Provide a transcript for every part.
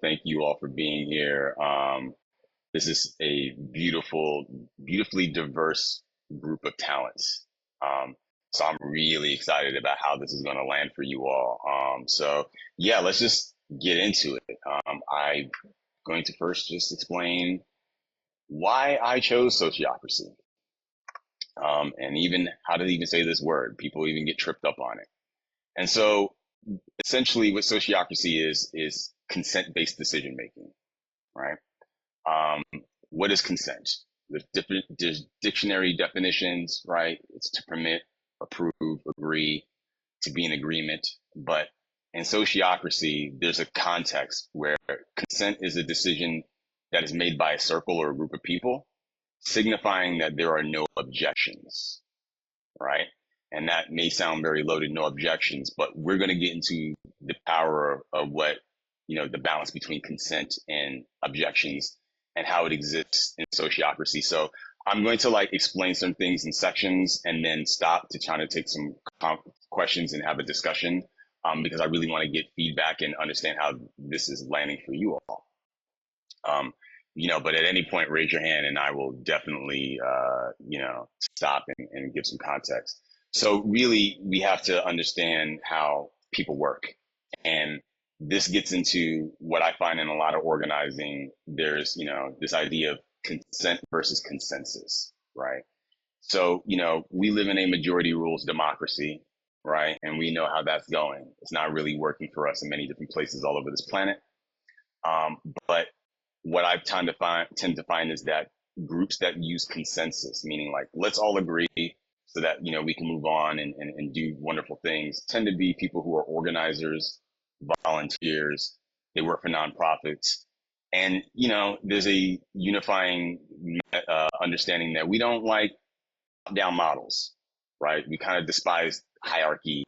Thank you all for being here. This is a beautifully diverse group of talents. So I'm really excited about how this is going to land for you all. So yeah, let's just get into it. I'm going to first just explain why I chose sociocracy, and even how to even say this word. People even get tripped up on it. And so essentially what sociocracy is consent-based decision making, right? Um, what is consent? There's dictionary definitions, right? It's to permit, approve, agree, to be in agreement. But in sociocracy, there's a context where consent is a decision that is made by a circle or a group of people, signifying that there are no objections, right? And that may sound very loaded, no objections, but we're going to get into the power of what, the balance between consent and objections and how it exists in sociocracy. So I'm going to explain some things in sections and then stop to try to take some questions and have a discussion, because I really want to get feedback and understand how this is landing for you all. But at any point, raise your hand and I will definitely, stop and give some context. So really, we have to understand how people work. And this gets into what I find in a lot of organizing. There's, this idea of consent versus consensus, right? So, we live in a majority rules democracy, right? And we know how that's going. It's not really working for us in many different places all over this planet. But what I've tend to find is that groups that use consensus, meaning let's all agree so that we can move on and do wonderful things, tend to be people who are organizers, volunteers, they work for nonprofits, and there's a unifying understanding that we don't like down models, right? We kind of despise hierarchy,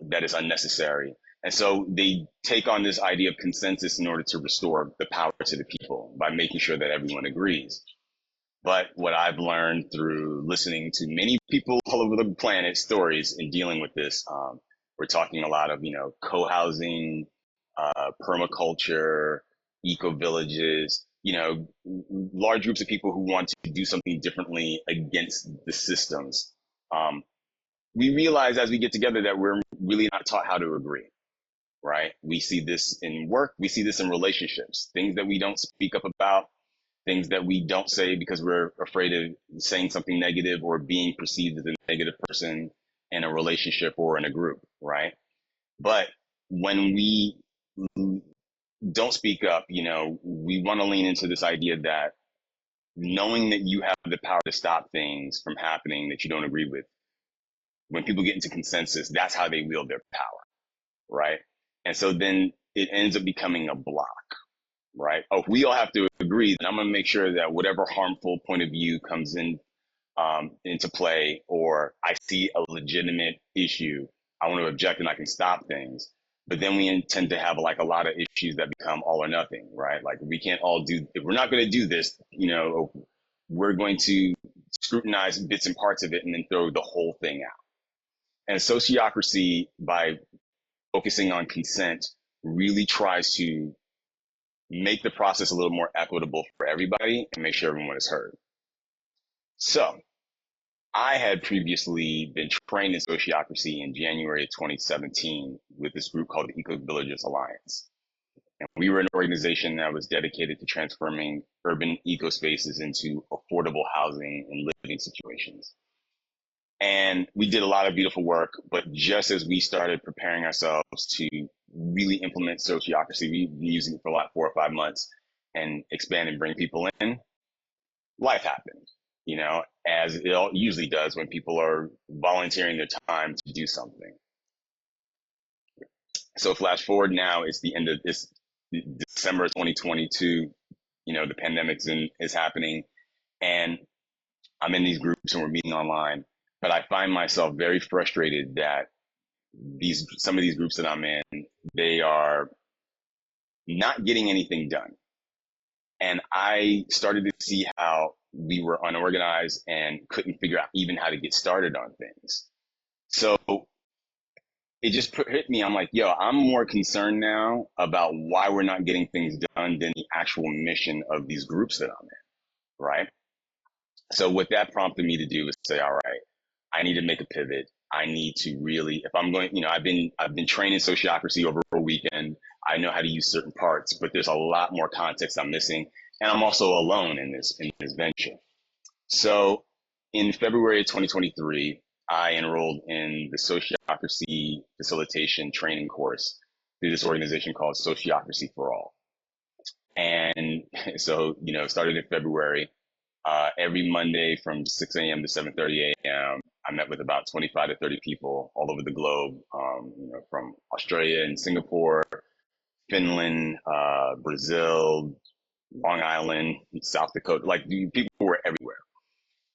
that is unnecessary. And so they take on this idea of consensus in order to restore the power to the people by making sure that everyone agrees. But what I've learned through listening to many people all over the planet stories and dealing with this, we're talking a lot of, co-housing, permaculture, eco-villages, large groups of people who want to do something differently against the systems. We realize as we get together that we're really not taught how to agree, right? We see this in work, we see this in relationships, things that we don't speak up about, things that we don't say because we're afraid of saying something negative or being perceived as a negative person in a relationship or in a group, right? But when we don't speak up, we want to lean into this idea that knowing that you have the power to stop things from happening that you don't agree with, when people get into consensus, that's how they wield their power, right? And so then it ends up becoming a block, right? Oh, if we all have to agree, then I'm going to make sure that whatever harmful point of view comes into play, or I see a legitimate issue, I want to object and I can stop things. But then we tend to have a lot of issues that become all or nothing, right? Like we can't all do, if we're not going to do this, we're going to scrutinize bits and parts of it and then throw the whole thing out. And sociocracy, by focusing on consent, really tries to make the process a little more equitable for everybody and make sure everyone is heard. So I had previously been trained in sociocracy in January of 2017 with this group called the Eco Villages Alliance. And we were an organization that was dedicated to transforming urban eco spaces into affordable housing and living situations. And we did a lot of beautiful work, but just as we started preparing ourselves to really implement sociocracy, we've been using it for 4 or 5 months and expand and bring people in, life happened, as it usually does when people are volunteering their time to do something. So flash forward now, it's the end of this December 2022, the pandemic is happening, and I'm in these groups and we're meeting online. But I find myself very frustrated that some of these groups that I'm in, they are not getting anything done. And I started to see how we were unorganized and couldn't figure out even how to get started on things. So it just hit me. I'm like, yo, I'm more concerned now about why we're not getting things done than the actual mission of these groups that I'm in, right? So what that prompted me to do is say, all right, I need to make a pivot. I need to really, if I'm going, I've been training sociocracy over a weekend. I know how to use certain parts, but there's a lot more context I'm missing, and I'm also alone in this venture. So in February of 2023, I enrolled in the Sociocracy facilitation training course through this organization called Sociocracy for All. And so, started in February. Every Monday from 6 a.m. to 7:30 a.m., I met with about 25 to 30 people all over the globe, from Australia and Singapore, Finland, Brazil, Long Island, South Dakota. Like, people were everywhere.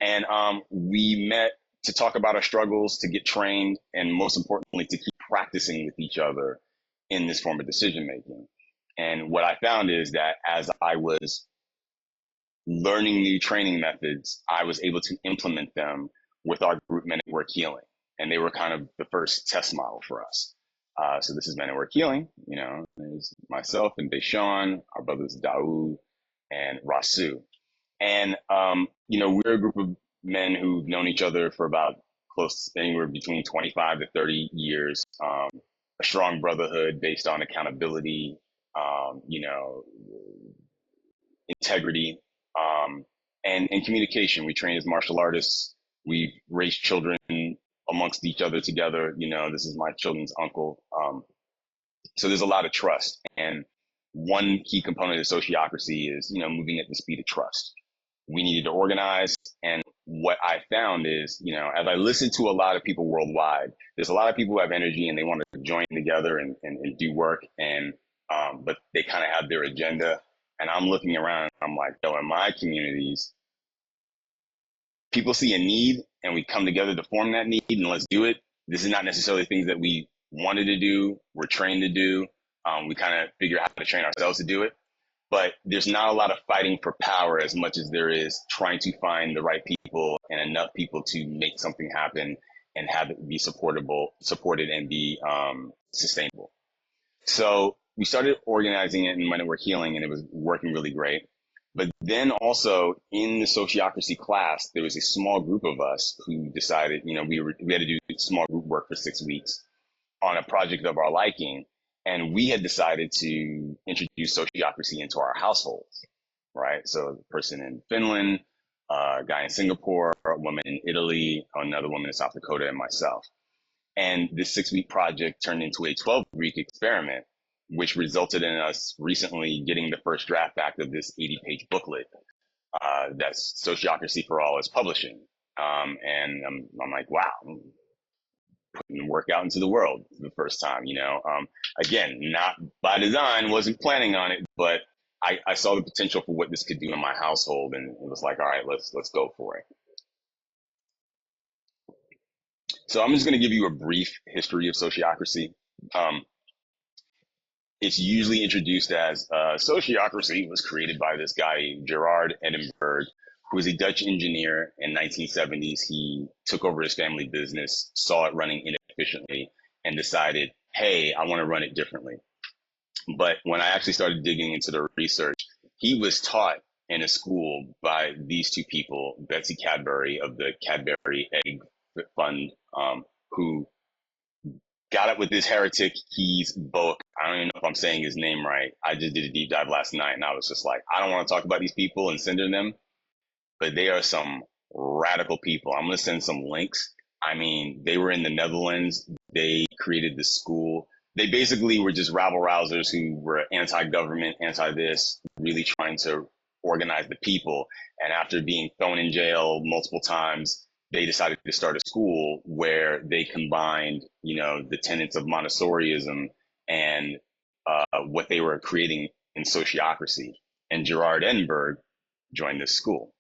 And we met to talk about our struggles, to get trained, and most importantly, to keep practicing with each other in this form of decision making. And what I found is that as I was learning new training methods, I was able to implement them with our group Men at Work Healing. And they were kind of the first test model for us. So this is Men at Work Healing, there's myself and Deshaun, our brothers Daoud and Rasu. And, we're a group of men who've known each other for about close anywhere between 25 to 30 years. A strong brotherhood based on accountability, integrity, and communication. We train as martial artists. We raise children amongst each other together. This is my children's uncle. So there's a lot of trust. And one key component of sociocracy is, moving at the speed of trust. We needed to organize. And what I found is, as I listened to a lot of people worldwide, there's a lot of people who have energy and they want to join together and do work. But they kind of have their agenda. And I'm looking around, I'm like, yo, in my communities, people see a need and we come together to form that need and let's do it. This is not necessarily things that we wanted to do, we're trained to do. We kind of figure out how to train ourselves to do it. But there's not a lot of fighting for power as much as there is trying to find the right people and enough people to make something happen and have it be supported and be sustainable. So we started organizing it in Men at Work Healing, and it was working really great. But then also in the sociocracy class, there was a small group of us who decided, we had to do small group work for 6 weeks on a project of our liking. And we had decided to introduce sociocracy into our households, right? So the person in Finland, a guy in Singapore, a woman in Italy, another woman in South Dakota, and myself. And this 6-week project turned into a 12-week experiment, which resulted in us recently getting the first draft back of this 80-page booklet that Sociocracy for All is publishing. And I'm like, wow, I'm putting work out into the world for the first time, again, not by design, wasn't planning on it, but I saw the potential for what this could do in my household, and it was like, all right, let's go for it. So I'm just going to give you a brief history of sociocracy. It's usually introduced as sociocracy was created by this guy, Gerard Edinburgh, who was a Dutch engineer in 1970s. He took over his family business, saw it running inefficiently, and decided, hey, I want to run it differently. But when I actually started digging into the research, he was taught in a school by these two people, Betsy Cadbury of the Cadbury Egg Fund, who got up with this heretic Keys book. I don't even know if I'm saying his name right. I just did a deep dive last night and I was just like, I don't want to talk about these people and censor them, but they are some radical people. I'm going to send some links. I mean, they were in the Netherlands. They created this school. They basically were just rabble rousers who were anti-government, anti-this, really trying to organize the people. And after being thrown in jail multiple times, they decided to start a school where they combined, the tenets of Montessoriism and what they were creating in sociocracy. And Gerard Edinburgh joined this school.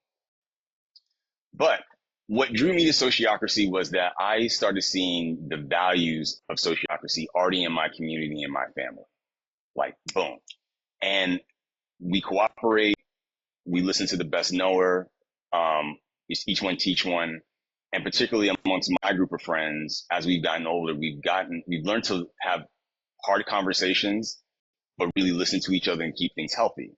But what drew me to sociocracy was that I started seeing the values of sociocracy already in my community and my family. Like, boom. And we cooperate. We listen to the best knower. Each one teach one. And particularly amongst my group of friends, as we've gotten older, we've learned to have hard conversations, but really listen to each other and keep things healthy.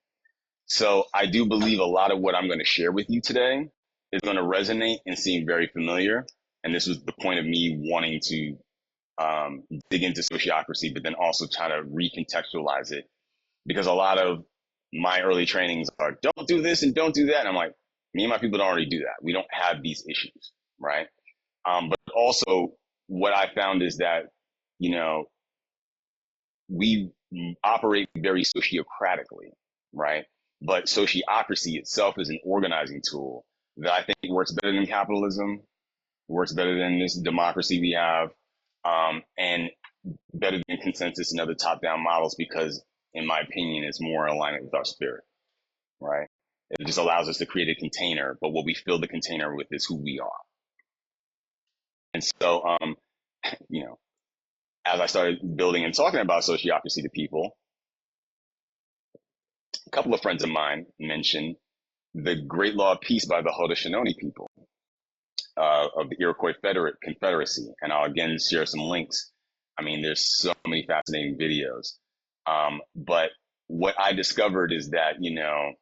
So I do believe a lot of what I'm going to share with you today is going to resonate and seem very familiar. And this was the point of me wanting to dig into sociocracy, but then also try to recontextualize it, because a lot of my early trainings are don't do this and don't do that. And I'm like, me and my people don't already do that. We don't have these issues, right? But also, what I found is that, you know, we operate very sociocratically, right? But sociocracy itself is an organizing tool that I think works better than capitalism, works better than this democracy we have, and better than consensus and other top-down models, because, in my opinion, it's more in alignment with our spirit, right? It just allows us to create a container, but what we fill the container with is who we are. And so, you know, as I started building and talking about sociocracy to people, a couple of friends of mine mentioned the Great Law of Peace by the Haudenosaunee people of the Iroquois Confederacy. And I'll again share some links. I mean, there's so many fascinating videos. But what I discovered is that, you know,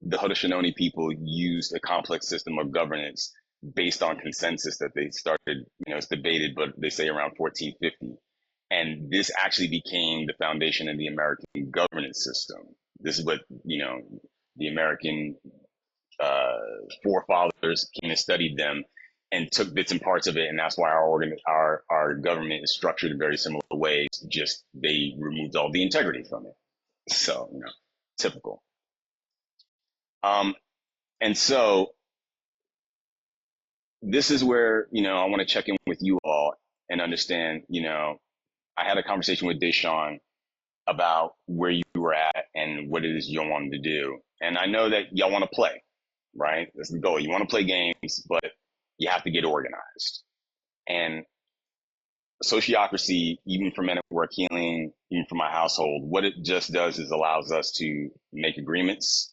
the Haudenosaunee people used a complex system of governance based on consensus that they started, you know, it's debated, but they say around 1450. And this actually became the foundation of the American governance system. This is what, you know, the American forefathers came and studied them and took bits and parts of it, and that's why our government is structured in very similar ways. Just they removed all the integrity from it. So, you know, typical. Um, and so this is where, you know, I want to check in with you all and understand. You know, I had a conversation with Deshaun about where you were at and what it is you wanted to do, and I know that y'all want to play, right? That's the goal. You want to play games, but you have to get organized. And sociocracy, even for men at work healing, even for my household, what it just does is allows us to make agreements,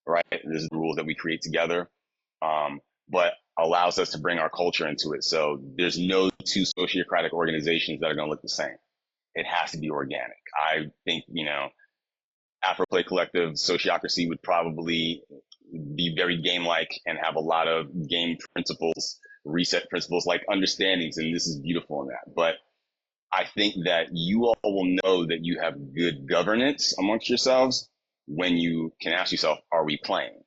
right? This is the rules that we create together, but allows us to bring our culture into it. So there's no two sociocratic organizations that are going to look the same. It has to be organic. I think, you know, Afroplay Collective Sociocracy would probably be very game-like and have a lot of game principles, reset principles, like understandings, and this is beautiful in that. But I think that you all will know that you have good governance amongst yourselves when you can ask yourself, are we playing?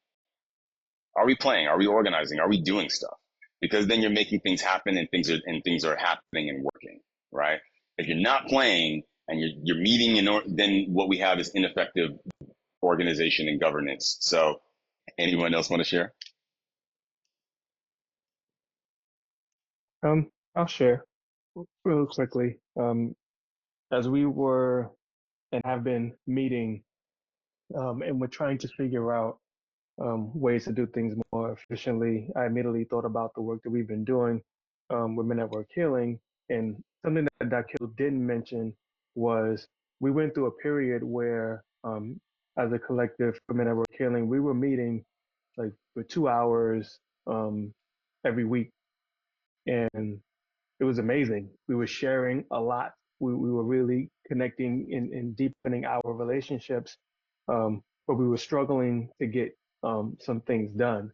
Are we playing? Are we organizing? Are we doing stuff? Because then you're making things happen, and things are happening and working, right? If you're not playing and you're meeting, then what we have is ineffective organization and governance. So anyone else want to share? I'll share real quickly. As we were and have been meeting, and we're trying to figure out ways to do things more efficiently, I immediately thought about the work that we've been doing with Men at Work Healing. And something that Dr. didn't mention was we went through a period where, as a collective for Men at Work Healing, we were meeting like for 2 hours every week. And it was amazing. We were sharing a lot. We were really connecting and deepening our relationships, but we were struggling to get some things done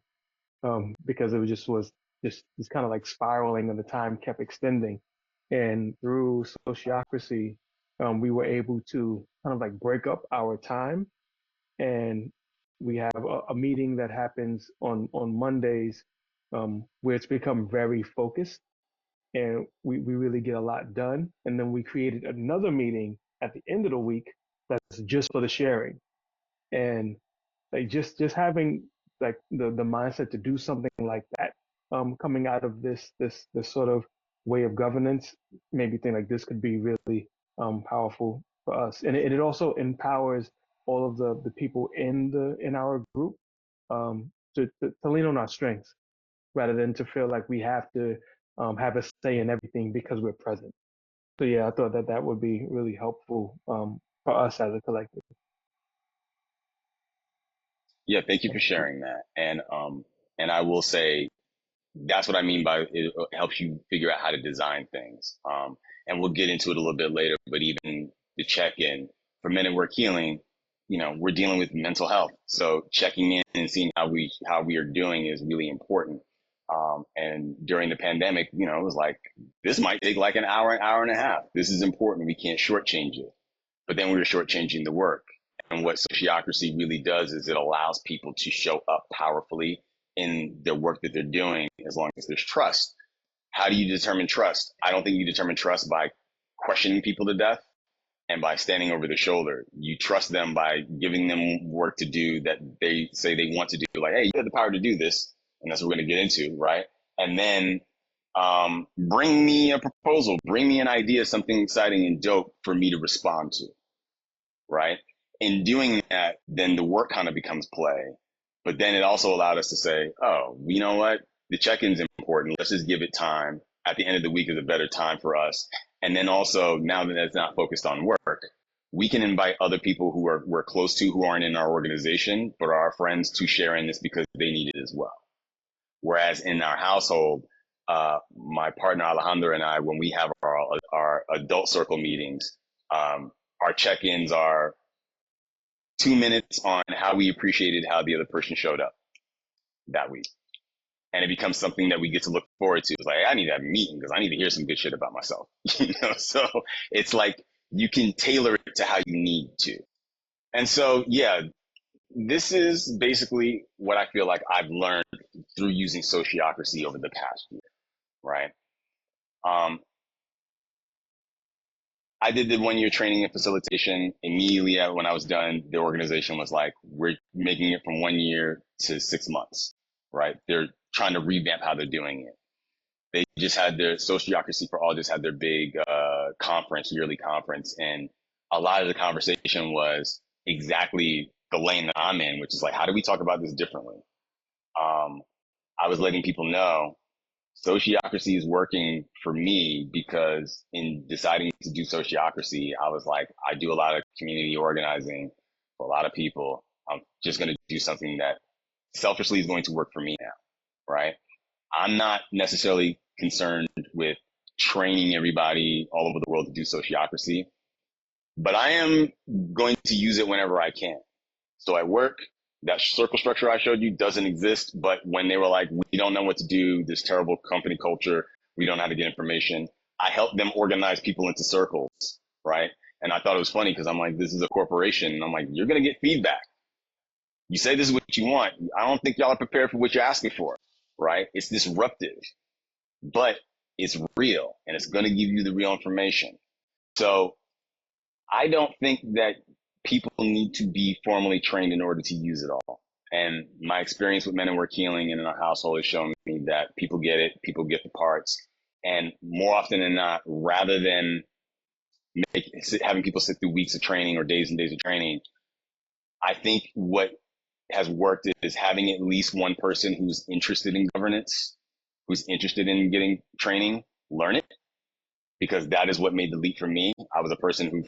because it was just kind of like spiraling, and the time kept extending. And through sociocracy, we were able to kind of like break up our time, and we have a meeting that happens on Mondays, where it's become very focused, and we really get a lot done. And then we created another meeting at the end of the week that's just for the sharing. And like just having like the mindset to do something like that, coming out of this sort of way of governance, made me think like this could be really powerful for us. And it also empowers all of the people in our group, to lean on our strengths rather than to feel like we have to have a say in everything because we're present. So yeah, I thought that that would be really helpful for us as a collective. Yeah, thank you for sharing that. And I will say, That's what I mean by it helps you figure out how to design things. And we'll get into it a little bit later, but even the check-in for Men at Work Healing, we're dealing with mental health. So checking in and seeing how we are doing is really important. And during the pandemic, it was like, this might take like an hour and a half. This is important. We can't shortchange it. But then we were shortchanging the work. And what sociocracy really does is it allows people to show up powerfully in their work that they're doing as long as there's trust. How do you determine trust? I don't think you determine trust by questioning people to death and by standing over their shoulder. You trust them by giving them work to do that they say they want to do. Like, hey, you have the power to do this. And that's what we're going to get into, right? And then bring me a proposal, bring me an idea, something exciting and dope for me to respond to, right? In doing that, then the work kind of becomes play. But then it also allowed us to say, oh, you know what? The check-in's important. Let's just give it time. At the end of the week is a better time for us. And then also, now that it's not focused on work, we can invite other people who we're close to who aren't in our organization, but are our friends to share in this because they need it as well. Whereas in our household, my partner Alejandro and I, when we have our adult circle meetings, our check-ins are 2 minutes on how we appreciated how the other person showed up that week. And it becomes something that we get to look forward to. It's like, I need to have a meeting because I need to hear some good shit about myself. So it's like you can tailor it to how you need to. And so, yeah, this is basically what I feel like I've learned through using sociocracy over the past year, right? Um, I did the 1 year training in facilitation. Immediately when I was done, the organization was like, we're making it from 1 year to 6 months, right? They're trying to revamp how they're doing it. They just had their Sociocracy for All just had their big conference, yearly conference. And a lot of the conversation was exactly the lane that I'm in, which is like, how do we talk about this differently? I was letting people know sociocracy is working for me because in deciding to do sociocracy, I was like, I do a lot of community organizing for a lot of people. I'm just going to do something that selfishly is going to work for me now, right? I'm not necessarily concerned with training everybody all over the world to do sociocracy, but I am going to use it whenever I can. So at work, that circle structure I showed you doesn't exist. But when they were like, we don't know what to do, this terrible company culture, we don't know how to get information, I helped them organize people into circles, right? And I thought it was funny because I'm like, this is a corporation. And I'm like, you're going to get feedback. You say this is what you want. I don't think y'all are prepared for what you're asking for, right? It's disruptive, but it's real and it's going to give you the real information. So I don't think that people need to be formally trained in order to use it all. And my experience with Men at Work Healing and in our household has shown me that people get it, people get the parts. And more often than not, rather than having people sit through weeks of training or days and days of training, I think what has worked is having at least one person who's interested in governance, who's interested in getting training, learn it, because that is what made the leap for me. I was a person who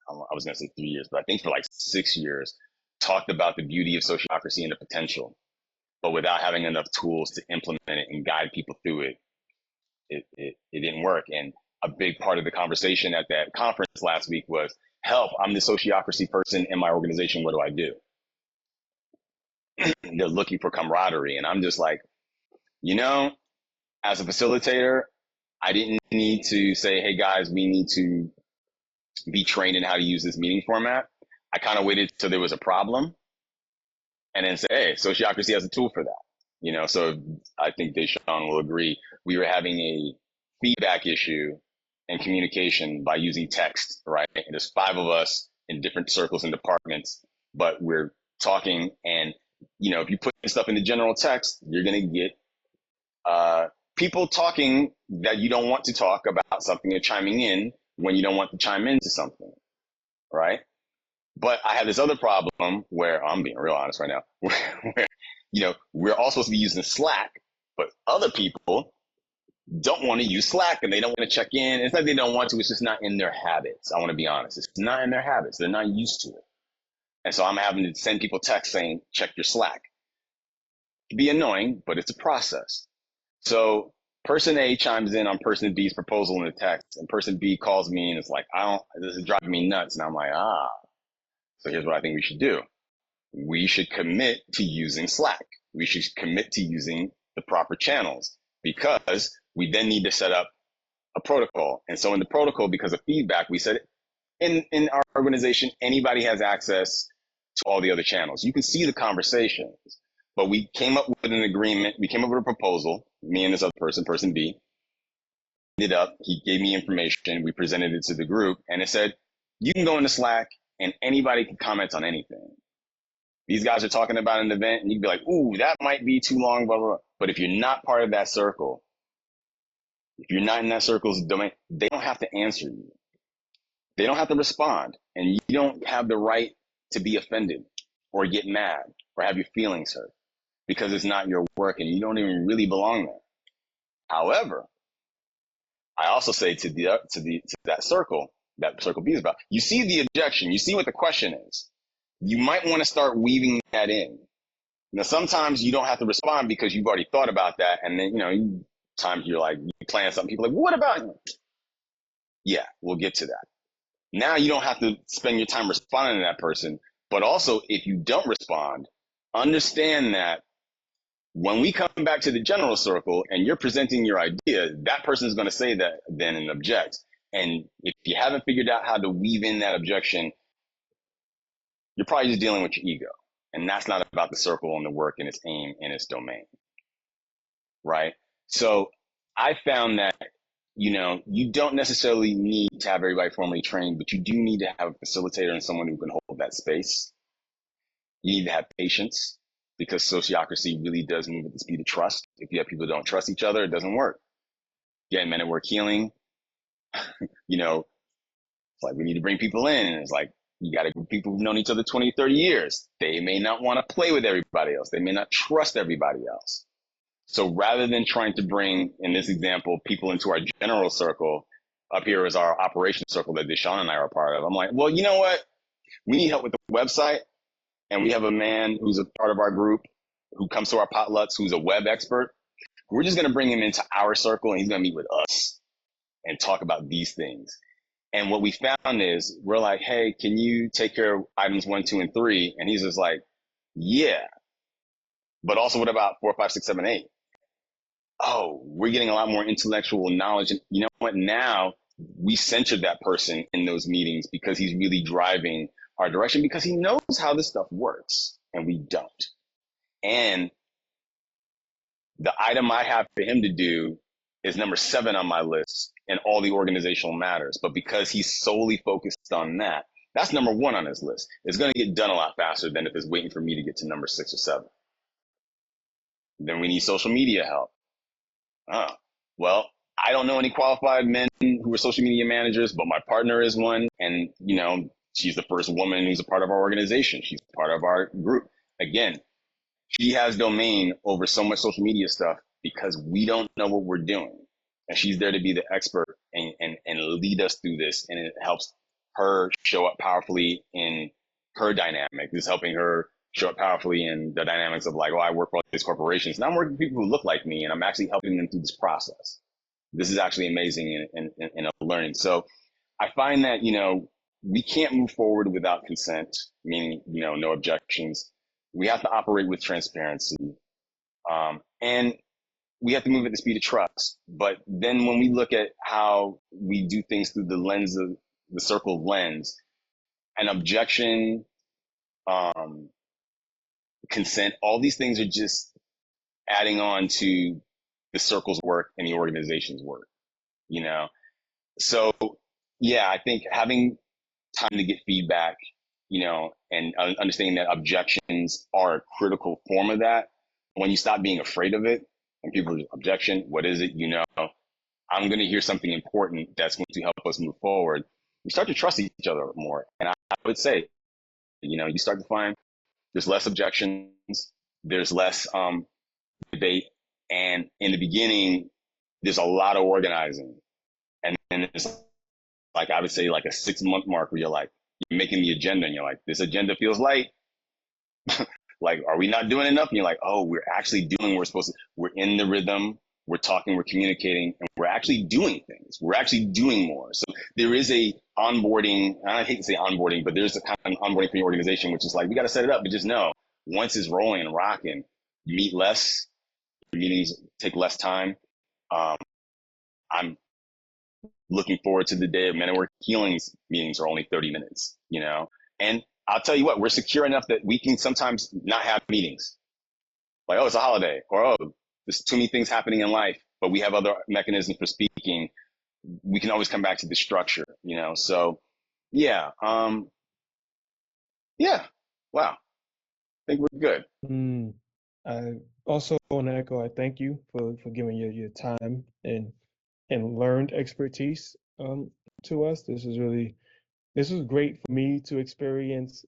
I was going to say 3 years, but I think for like 6 years, talked about the beauty of sociocracy and the potential, but without having enough tools to implement it and guide people through it, it didn't work. And a big part of the conversation at that conference last week was, help, I'm the sociocracy person in my organization. What do I do? They're looking for camaraderie. And I'm just like, as a facilitator, I didn't need to say, hey guys, we need to be trained in how to use this meeting format. I kind of waited till there was a problem and then say, hey, sociocracy has a tool for that. So I think Deshaun will agree. We were having a feedback issue and communication by using text, right? And there's 5 of us in different circles and departments, but we're talking and, if you put stuff into general text, you're going to get people talking that you don't want to talk about something or chiming in when you don't want to chime into something, right? But I have this other problem where I'm being real honest right now, where we're all supposed to be using Slack, but other people don't want to use Slack and they don't want to check in. It's not they don't want to, it's just not in their habits. I want to be honest. It's not in their habits. They're not used to it. And so I'm having to send people text saying, check your Slack. It can be annoying, but it's a process. So person A chimes in on person B's proposal in the text, and person B calls me and it's like, this is driving me nuts. And I'm like, so here's what I think we should do. We should commit to using Slack. We should commit to using the proper channels, because we then need to set up a protocol. And so in the protocol, because of feedback, we said in our organization, anybody has access to all the other channels. You can see the conversations, but we came up with an agreement. We came up with a proposal, me and this other person, person B, ended up, he gave me information. We presented it to the group and it said, you can go into Slack and anybody can comment on anything. These guys are talking about an event and you can be like, ooh, that might be too long, blah, blah, blah. But if you're not part of that circle, if you're not in that circle's domain, they don't have to answer you. They don't have to respond. And you don't have the right to be offended or get mad or have your feelings hurt, because it's not your work and you don't even really belong there. However, I also say to that circle B is about, you see the objection, you see what the question is. You might want to start weaving that in. Now, sometimes you don't have to respond because you've already thought about that. And then, times you're like, you plan something, people are like, what about you? Yeah, we'll get to that. Now you don't have to spend your time responding to that person. But also, if you don't respond, understand that when we come back to the general circle and you're presenting your idea, that person is going to say that then and object. And if you haven't figured out how to weave in that objection, you're probably just dealing with your ego. And that's not about the circle and the work and its aim and its domain. Right? So I found that, you don't necessarily need to have everybody formally trained, but you do need to have a facilitator and someone who can hold that space. You need to have patience, because sociocracy really does move at the speed of trust. If you have people who don't trust each other, it doesn't work. Again, men at work healing, it's like we need to bring people in. And it's like, you got to group people who've known each other 20, 30 years. They may not want to play with everybody else. They may not trust everybody else. So rather than trying to bring, in this example, people into our general circle, up here is our operations circle that Deshaun and I are a part of. I'm like, well, you know what? We need help with the website. And we have a man who's a part of our group who comes to our potlucks, who's a web expert. We're just going to bring him into our circle and he's going to meet with us and talk about these things. And what we found is we're like, hey, can you take care of items 1, 2, and 3? And he's just like, yeah. But also, what about 4, 5, 6, 7, 8? Oh, we're getting a lot more intellectual knowledge. And you know what? Now we center that person in those meetings because he's really driving our direction, because he knows how this stuff works and we don't. And the item I have for him to do is number 7 on my list in all the organizational matters. But because he's solely focused on that, that's number 1 on his list. It's going to get done a lot faster than if it's waiting for me to get to number 6 or 7. Then we need social media help. Well, I don't know any qualified men who are social media managers, but my partner is one. And, she's the first woman who's a part of our organization. She's part of our group. Again, she has domain over so much social media stuff because we don't know what we're doing. And she's there to be the expert and lead us through this. And it helps her show up powerfully in her dynamic. This is helping her show up powerfully in the dynamics of like, I work for all these corporations. And I'm working with people who look like me and I'm actually helping them through this process. This is actually amazing and a learning. So I find that, we can't move forward without consent, meaning, no objections. We have to operate with transparency. And we have to move at the speed of trust. But then when we look at how we do things through the lens of the circle lens, an objection, consent, all these things are just adding on to the circle's work and the organization's work, So, yeah, I think having time to get feedback, and understanding that objections are a critical form of that. When you stop being afraid of it and people objection, what is it? I'm going to hear something important that's going to help us move forward. We start to trust each other more. And I would say, you start to find there's less objections, there's less debate. And in the beginning, there's a lot of organizing. And then it's like, I would say like a 6-month mark where you're making the agenda and you're like, this agenda feels light. Like, are we not doing enough? And you're like, oh, we're actually doing what we're supposed to. We're in the rhythm. we're talking, we're communicating, and we're actually doing things. We're actually doing more. So there is a onboarding, I hate to say onboarding, but there's a kind of onboarding for your organization, which is like, we got to set it up, but just know once it's rolling and rocking, you meet less, your meetings take less time. Um, I'm looking forward to the day of Men at Work Healing's meetings are only 30 minutes, you know? And I'll tell you what, we're secure enough that we can sometimes not have meetings. Like, oh, it's a holiday, or oh, there's too many things happening in life, but we have other mechanisms for speaking. We can always come back to the structure, you know? So yeah, yeah, wow, I think we're good. Mm. I also want to echo, I thank you for giving your time and learned expertise to us. This was great for me to experience,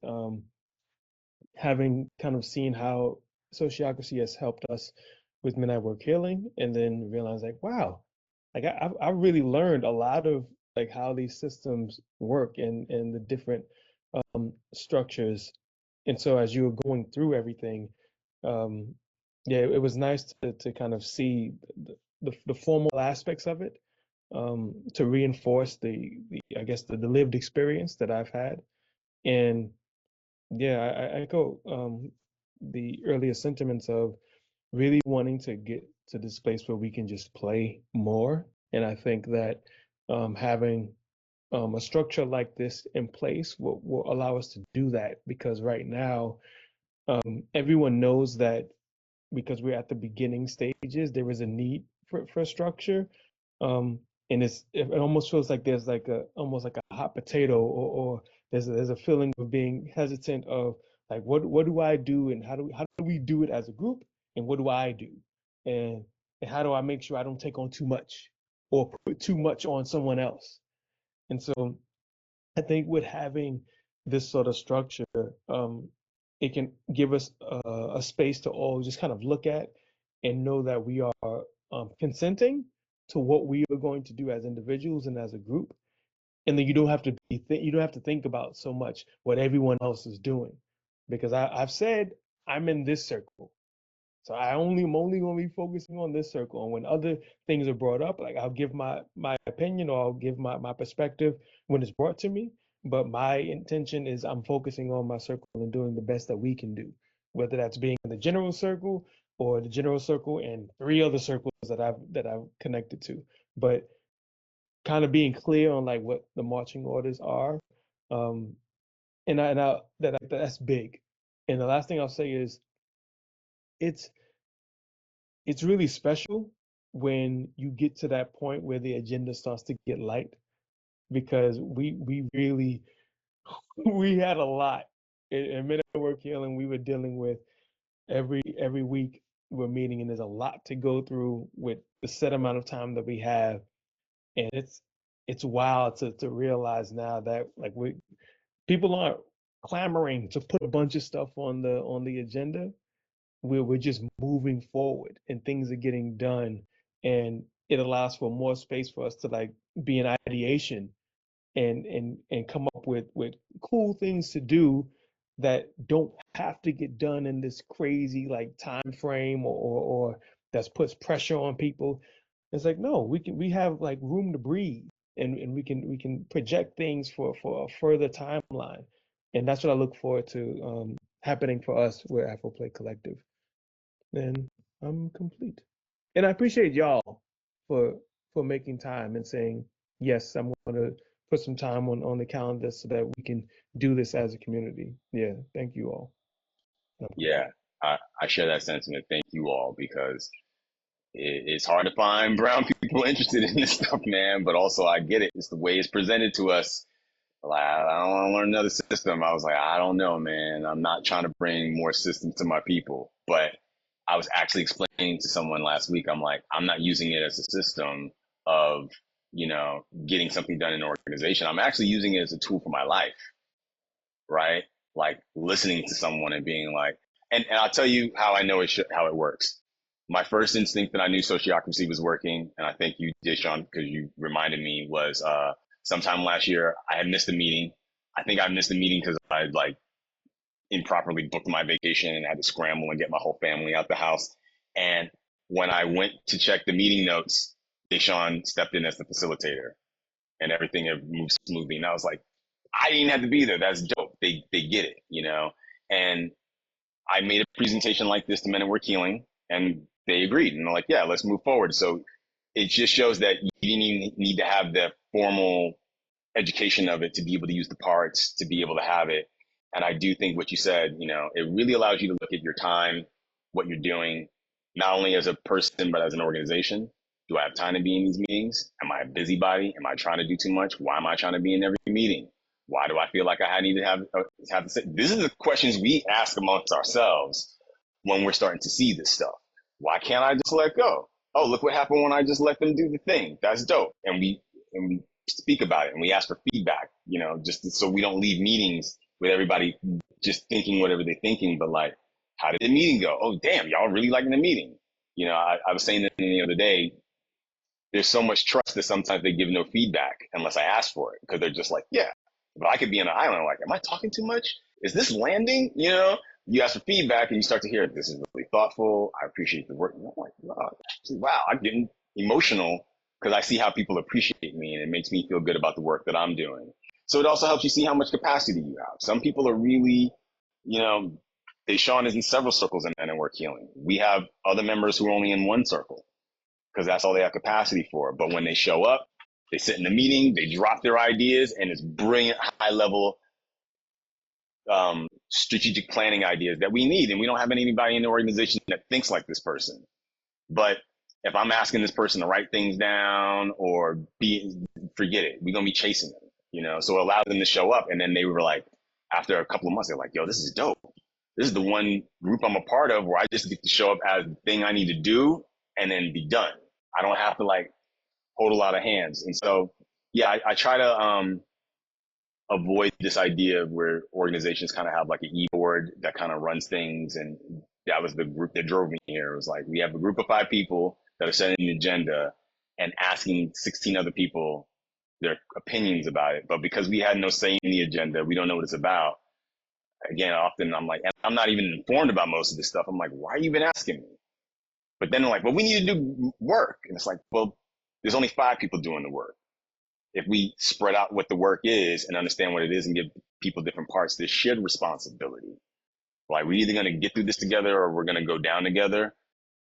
having kind of seen how sociocracy has helped us with Men at Work Healing, and then realize like, wow, like I really learned a lot of like how these systems work and the different structures. And so as you were going through everything, um, yeah, it was nice to kind of see the formal aspects of it, to reinforce the I guess the lived experience that I've had. And yeah, I echo the earlier sentiments of really wanting to get to this place where we can just play more. And I think that having a structure like this in place will allow us to do that, because right now everyone knows that because we're at the beginning stages, there is a need for structure. Um, and it almost feels like there's like a almost like a hot potato, or there's a feeling of being hesitant of like what do I do, and how do we do it as a group, and what do I do, and and how do I make sure I don't take on too much or put too much on someone else. And so I think with having this sort of structure, it can give us a space to all just kind of look at and know that we are consenting to what we are going to do as individuals and as a group. And then you don't have to you don't have to think about so much what everyone else is doing, because I've said I'm in this circle. So I'm only going to be focusing on this circle. And when other things are brought up, like I'll give my opinion, or I'll give my perspective when it's brought to me. But my intention is I'm focusing on my circle and doing the best that we can do, whether that's being in the general circle or the general circle and three other circles that I've connected to. But kind of being clear on like what the marching orders are, um, that's big. And the last thing I'll say is it's it's really special when you get to that point where the agenda starts to get light, because we really we had a lot in Men at Work Healing. We were dealing with every week we're meeting, and there's a lot to go through with the set amount of time that we have. And it's wild to realize now that like we people aren't clamoring to put a bunch of stuff on the agenda. We're just moving forward and things are getting done, and it allows for more space for us to like be in ideation and come up with cool things to do that don't have to get done in this crazy like time frame, or that puts pressure on people. It's like, no, we have like room to breathe, and we can project things for a further timeline. And that's what I look forward to happening for us with Afro Play Collective. Then I'm complete. And I appreciate y'all for making time and saying, yes, I'm going to put some time on the calendar so that we can do this as a community. Yeah, thank you all. I'm complete. Yeah, I share that sentiment. Thank you all, because it's hard to find brown people interested in this stuff, man. But also, I get it. It's the way it's presented to us. Like, I don't want to learn another system. I was like, I don't know, man. I'm not trying to bring more systems to my people. But I was actually explaining to someone last week, I'm like, I'm not using it as a system of, getting something done in an organization. I'm actually using it as a tool for my life, right? Like listening to someone and being like, and I'll tell you how I know how it works. My first instinct that I knew sociocracy was working, and I think you did, Sean, because you reminded me, was sometime last year I had missed a meeting. I think I missed a meeting because I like improperly booked my vacation and had to scramble and get my whole family out the house. And when I went to check the meeting notes, Deshaun stepped in as the facilitator and everything had moved smoothly. And I was like, I didn't have to be there. That's dope. They get it, you know? And I made a presentation like this to Men at Work Healing, and they agreed. And they're like, yeah, let's move forward. So it just shows that you didn't even need to have the formal education of it to be able to use the parts, to be able to have it. And I do think what you said, you know, it really allows you to look at your time, what you're doing, not only as a person, but as an organization. Do I have time to be in these meetings? Am I a busybody? Am I trying to do too much? Why am I trying to be in every meeting? Why do I feel like I need to have to say? This is the questions we ask amongst ourselves when we're starting to see this stuff. Why can't I just let go? Oh, look what happened when I just let them do the thing. That's dope. And we speak about it and we ask for feedback, you know, just so we don't leave meetings with everybody just thinking whatever they're thinking, but like, how did the meeting go? Oh, damn, y'all really liking the meeting. You know, I was saying that the other day, there's so much trust that sometimes they give no feedback unless I ask for it because they're just like, yeah, but I could be on an island like, am I talking too much? Is this landing? You know, you ask for feedback and you start to hear this is really thoughtful. I appreciate the work. And I'm like, wow, I'm getting emotional because I see how people appreciate me and it makes me feel good about the work that I'm doing. So it also helps you see how much capacity you have. Some people are really, you know, Deshaun is in several circles in Men at Work Healing. We have other members who are only in one circle because that's all they have capacity for. But when they show up, they sit in the meeting, they drop their ideas, and it's brilliant, high level strategic planning ideas that we need. And we don't have anybody in the organization that thinks like this person. But if I'm asking this person to write things down or forget it, we're going to be chasing them, you know? So it allows them to show up. And then they were like, after a couple of months, they're like, yo, this is dope. This is the one group I'm a part of where I just get to show up as the thing I need to do and then be done. I don't have to like hold a lot of hands. And so, yeah, I try to avoid this idea of where organizations kind of have like an e-board that kind of runs things. And that was the group that drove me here. It was like, we have a group of 5 people that are setting the agenda and asking 16 other people their opinions about it. But because we had no say in the agenda, we don't know what it's about. Again, often I'm like, I'm not even informed about most of this stuff. I'm like, why are you even asking me? But then they're like, well, we need to do work. And it's like, well, there's only 5 people doing the work. If we spread out what the work is and understand what it is and give people different parts, there's shared responsibility. Like we're either going to get through this together or we're going to go down together.